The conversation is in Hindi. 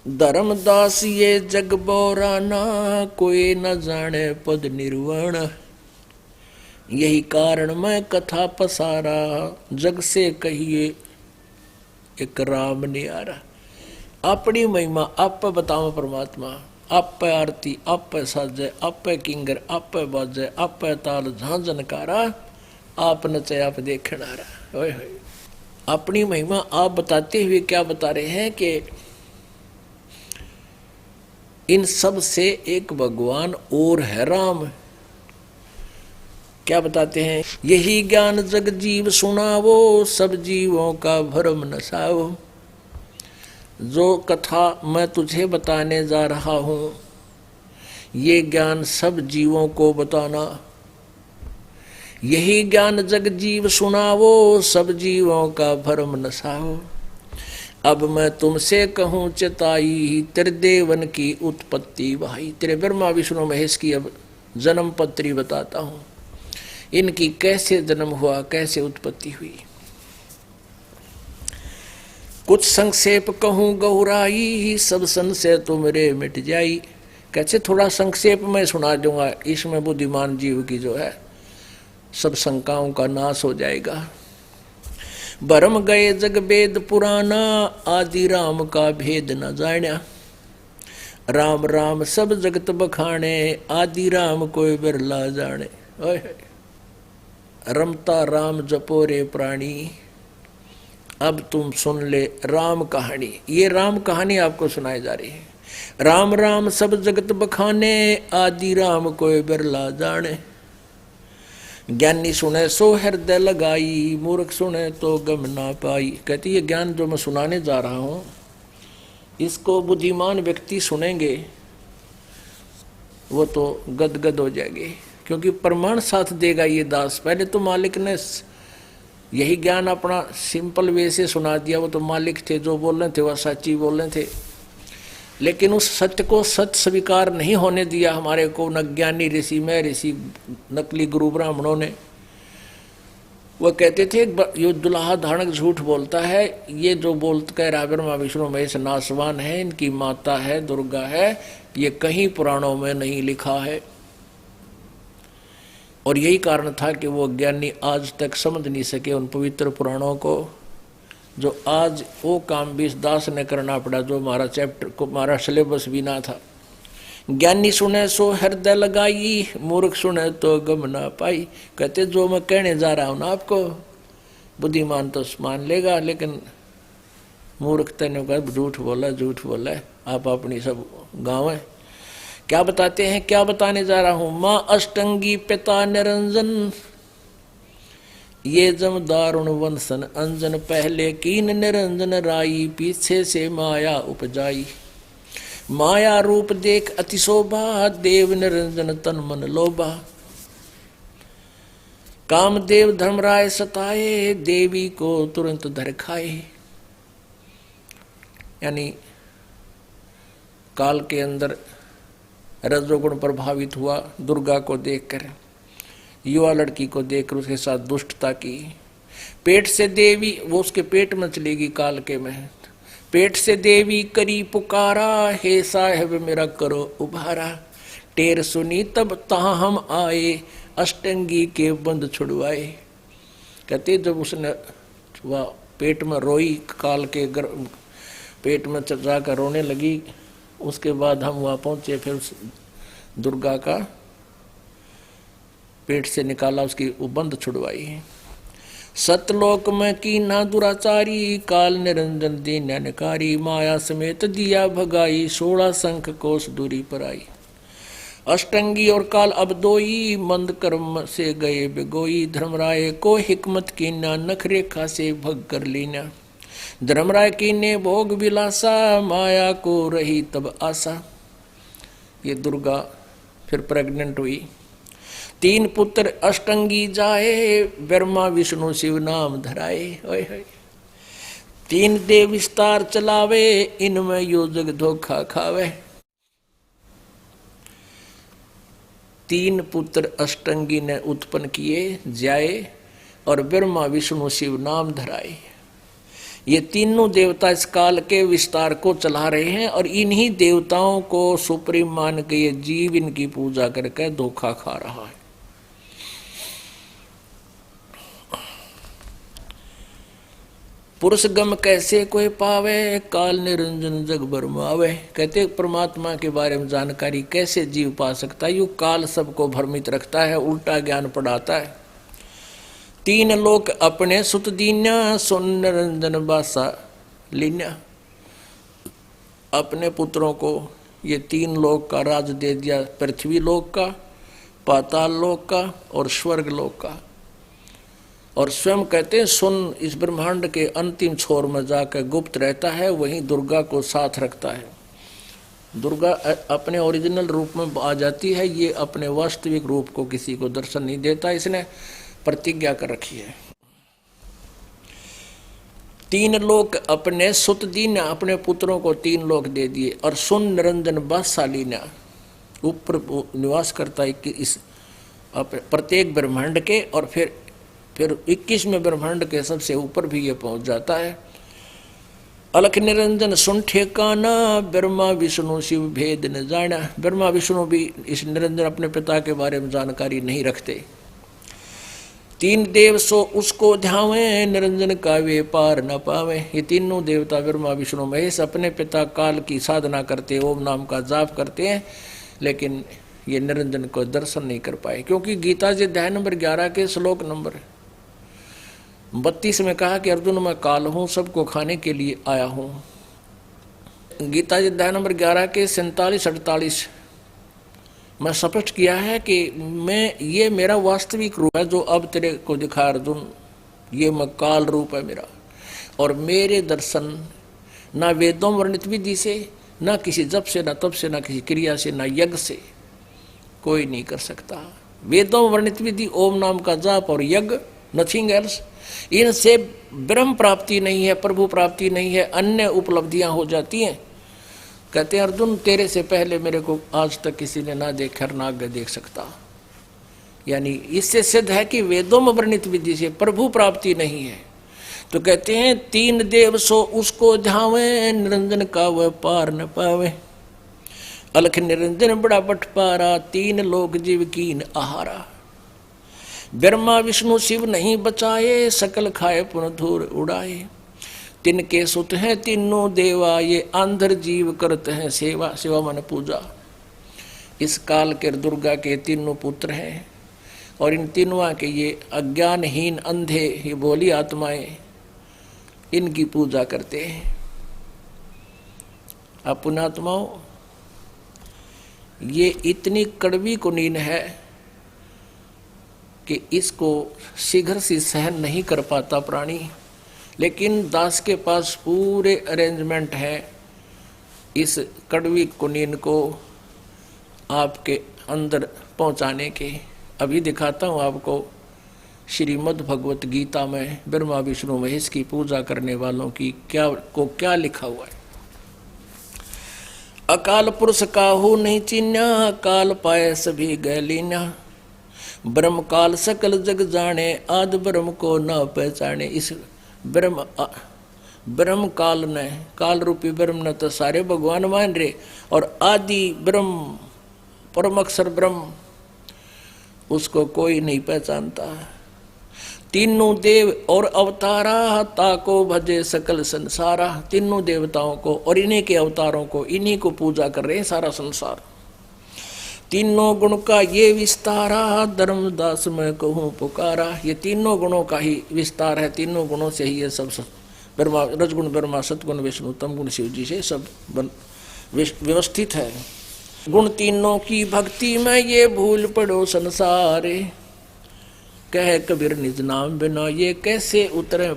धर्मदास ये जग बोराना, कोई न जाने पद निर्वाण। यही कारण मैं कथा पसारा, जग से कहिए एक राम नियारा। अपनी महिमा आप पे बताओ परमात्मा, आप पे आरती, आप पे साजे, आप पे किंगर, आप पे बाजे, आप पे ताल झांझनकारा, आप नचे आप देखना रहा। ओए होए, अपनी महिमा आप बताते हुए क्या बता रहे हैं कि इन सब से एक भगवान और है राम। क्या बताते हैं? यही ज्ञान जग जीव सुनावो, सब जीवों का भरम नसाओ। जो कथा मैं तुझे बताने जा रहा हूं, ये ज्ञान सब जीवों को बताना। यही ज्ञान जग जीव सुनावो, सब जीवों का भरम नसाओ। अब मैं तुमसे कहूँ चेताई, तेरे देवन की उत्पत्ति भाई। तेरे ब्रह्मा विष्णु महेश की अब जन्म पत्री बताता हूँ, इनकी कैसे जन्म हुआ, कैसे उत्पत्ति हुई। कुछ संक्षेप कहूँ गौराई, सब संशय तुमरे मिट जाई। कैसे थोड़ा संक्षेप में सुना दूंगा, इसमें बुद्धिमान जीव की जो है सब शंकाओं का नाश हो जाएगा। भरम गए जग वेद पुराना, आदि राम का भेद न जाना। राम राम सब जगत बखाने, आदि राम कोई बिरला जाने। रमता राम जपो रे प्राणी। अब तुम सुन ले राम कहानी। ये राम कहानी आपको सुनाई जा रही है। राम राम सब जगत बखाने, आदि राम कोई बिरला जाने। ज्ञानी सुने सो हृदय लगाई, मूर्ख सुने तो गम ना पाई। कहती है ज्ञान जो मैं सुनाने जा रहा हूं, इसको बुद्धिमान व्यक्ति सुनेंगे वो तो गदगद हो जाएंगे, क्योंकि प्रमाण साथ देगा ये दास। पहले तो मालिक ने यही ज्ञान अपना सिंपल वे से सुना दिया। वो तो मालिक थे, जो बोल रहे थे वह सच्ची बोल रहे थे, लेकिन उस सत्य को सत्य स्वीकार नहीं होने दिया हमारे को न ज्ञानी ऋषि में ऋषि नकली गुरु ब्राह्मणों ने। वह कहते थे ये दुल्हा धारणक झूठ बोलता है, ये जो बोलता कह रहा ब्रह्मा विष्णु महेश नासवान है, इनकी माता है दुर्गा है, ये कहीं पुराणों में नहीं लिखा है। और यही कारण था कि वो ज्ञानी आज तक समझ नहीं सके उन पवित्र पुराणों को, जो आज वो काम भी इस दास ने करना पड़ा, जो हमारा चैप्टर को हमारा सिलेबस भी ना था। ज्ञानी सुने सो हृदय लगाई, मूर्ख सुने तो गम ना पाई। कहते जो मैं कहने जा रहा हूं ना आपको, बुद्धिमान तो मान लेगा, लेकिन मूर्ख तेने कहा झूठ बोला झूठ बोला, आप अपनी सब गाँव है। क्या बताते हैं, क्या बताने जा रहा हूं? माँ अष्टंगी पिता निरंजन, ये जम दारुण वंशन अंजन। पहले कीन निरंजन राई, पीछे से माया उपजाई। माया रूप देख अति शोभा, देव निरंजन तन मन लोभा। कामदेव धर्मराय सताए, देवी को तुरंत धर खाए। यानी काल के अंदर रजोगुण प्रभावित हुआ दुर्गा को देखकर, युवा लड़की को देखकर उसके साथ दुष्टता की। पेट से देवी, वो उसके पेट में चलेगी काल के में। पेट से देवी करी पुकारा, हे साहेब मेरा करो उभारा। टेर सुनी तब तहाँ हम आए, अष्टंगी के बंद छुड़वाए। कहते जब उसने वह पेट में रोई, काल के पेट में जाकर रोने लगी, उसके बाद हम वहाँ पहुँचे, फिर उस दुर्गा का पेट से निकाला, उसकी बंद छुड़वाई। सतलोक में की ना दुराचारी, काल निरंजन दीन्यानकारी। माया समेत दिया भगाई, 16 शंख कोस दूरी पर आई। अष्टंगी और काल अब दोई, मंद कर्म से गए बिगोई। धर्मराय को हिकमत की ना, नख रेखा से भग कर लीना। धर्मराय की ने भोग विलासा, माया को रही तब आशा। ये दुर्गा फिर प्रेग्नेंट हुई। 3 पुत्र अष्टंगी जाए, ब्रह्मा विष्णु शिव नाम धराए। ओए होए, 3 देव विस्तार चलावे, इनमें यो जग धोखा खावे। 3 पुत्र अष्टंगी ने उत्पन्न किए जाए, और ब्रह्मा विष्णु शिव नाम धराए। ये तीनों देवता इस काल के विस्तार को चला रहे हैं और इन्हीं देवताओं को सुप्रीम मान के ये जीव इनकी पूजा करके धोखा खा रहा है। पुरुष गम कैसे कोई पावे, काल निरंजन जग भरमावे। कहते परमात्मा के बारे में जानकारी कैसे जीव पा सकता है, यू काल सबको भ्रमित रखता है, उल्टा ज्ञान पढ़ाता है। तीन लोक अपने सुत दीन्या, सुन निरंजन बासा लीन्या। अपने पुत्रों को ये तीन लोक का राज दे दिया, पृथ्वी लोक का, पाताल लोक का और स्वर्ग लोक का। और स्वयं कहते हैं सुन इस ब्रह्मांड के अंतिम छोर में जाकर गुप्त रहता है, वहीं दुर्गा को साथ रखता है। दुर्गा अपने ओरिजिनल रूप में आ जाती है, ये अपने वास्तविक रूप को किसी को दर्शन नहीं देता, इसने प्रतिज्ञा कर रखी है। तीन लोक अपने सुत दीन्या, अपने पुत्रों को तीन लोक दे दिए। और सुन निरंजन बादशालीना, ऊपर निवास करता है कि इस प्रत्येक ब्रह्मांड के, और फिर 21वें ब्रह्मांड के सबसे ऊपर भी ये पहुंच जाता है। अलख निरंजन सुन ठेकाना, ब्रह्मा विष्णु शिव भेद न जाना। ब्रह्मा विष्णु भी इस निरंजन अपने पिता के बारे में जानकारी नहीं रखते। तीन देव सो उसको ध्यावे, निरंजन का वे पार न पावे। ये तीनों देवता ब्रह्मा विष्णु महेश अपने पिता काल की साधना करते, ओम नाम का जाप करते हैं, लेकिन ये निरंजन को दर्शन नहीं कर पाए। क्योंकि गीता जी अध्याय नंबर 11 के श्लोक नंबर 32 में कहा कि अर्जुन मैं काल हूं, सबको खाने के लिए आया हूं। गीता जी अध्याय नंबर 11 के 47-48 मैं स्पष्ट किया है कि ये मेरा वास्तविक रूप है जो अब तेरे को दिखा अर्जुन, ये मैं काल रूप है मेरा। और मेरे दर्शन ना वेदों वर्णित विधि से, ना किसी जप से, ना तप से, ना किसी क्रिया से, ना यज्ञ से कोई नहीं कर सकता। वेदों वर्णित विधि ओम नाम का जाप और यज्ञ, नथिंग एल्स। इनसे ब्रह्म प्राप्ति नहीं है, प्रभु प्राप्ति नहीं है, अन्य उपलब्धियां हो जाती हैं। कहते हैं अर्जुन तेरे से पहले मेरे को आज तक किसी ने ना देखा ना आगे देख सकता। यानी इससे सिद्ध है कि वेदों में वर्णित विधि से प्रभु प्राप्ति नहीं है। तो कहते हैं तीन देव सो उसको ध्यावे, निरंजन का वह पार न पावे। अलख निरंजन बड़ा बटपारा, तीन लोक जीव कीन आहारा। ब्रह्मा विष्णु शिव नहीं बचाए, सकल खाए पुन धूर उड़ाए। तिनके सुत हैं तीनों देवा, ये आंधर जीव करते हैं सेवा। सेवा माने पूजा। इस काल के दुर्गा के तीनों पुत्र हैं और इन तीनों के ये अज्ञानहीन अंधे, ये भोली आत्माएं इनकी पूजा करते हैं। अब पुण्यात्माओं, ये इतनी कड़वी कुनीन है कि इसको शीघ्र से सहन नहीं कर पाता प्राणी। लेकिन दास के पास पूरे अरेंजमेंट है इस कड़वी कुनीन को आपके अंदर पहुंचाने के। अभी दिखाता हूं आपको श्रीमद् भगवत गीता में ब्रह्मा विष्णु महेश की पूजा करने वालों की क्या लिखा हुआ है। अकाल पुरुष काहू नहीं चिन्या, काल पाए सभी गैलीन्या। ब्रह्म काल सकल जग जाने, आद ब्रह्म को न पहचाने। इस ब्रह्म काल ने, काल रूपी ब्रह्म ने तो सारे भगवान मान रहे, और आदि ब्रह्म परम अक्षर ब्रह्म उसको कोई नहीं पहचानता। तीनों देव और अवतारा, ताको भजे सकल संसारा। तीनों देवताओं को और इन्हीं के अवतारों को, इन्हीं को पूजा कर रहे हैं सारा संसार। तीनों गुण का ये विस्तारा, धर्मदास मैं कहूँ पुकारा। ये तीनों गुणों का ही विस्तार है, तीनों गुणों से ही ये सब ब्रह्मा, रजगुण ब्रह्मा, सतगुण विष्णु, तम गुण शिव जी से सब व्यवस्थित है। गुण तीनों की भक्ति में ये भूल पड़ो संसारे, कह कबीर निज नाम बिना ये कैसे उतरे।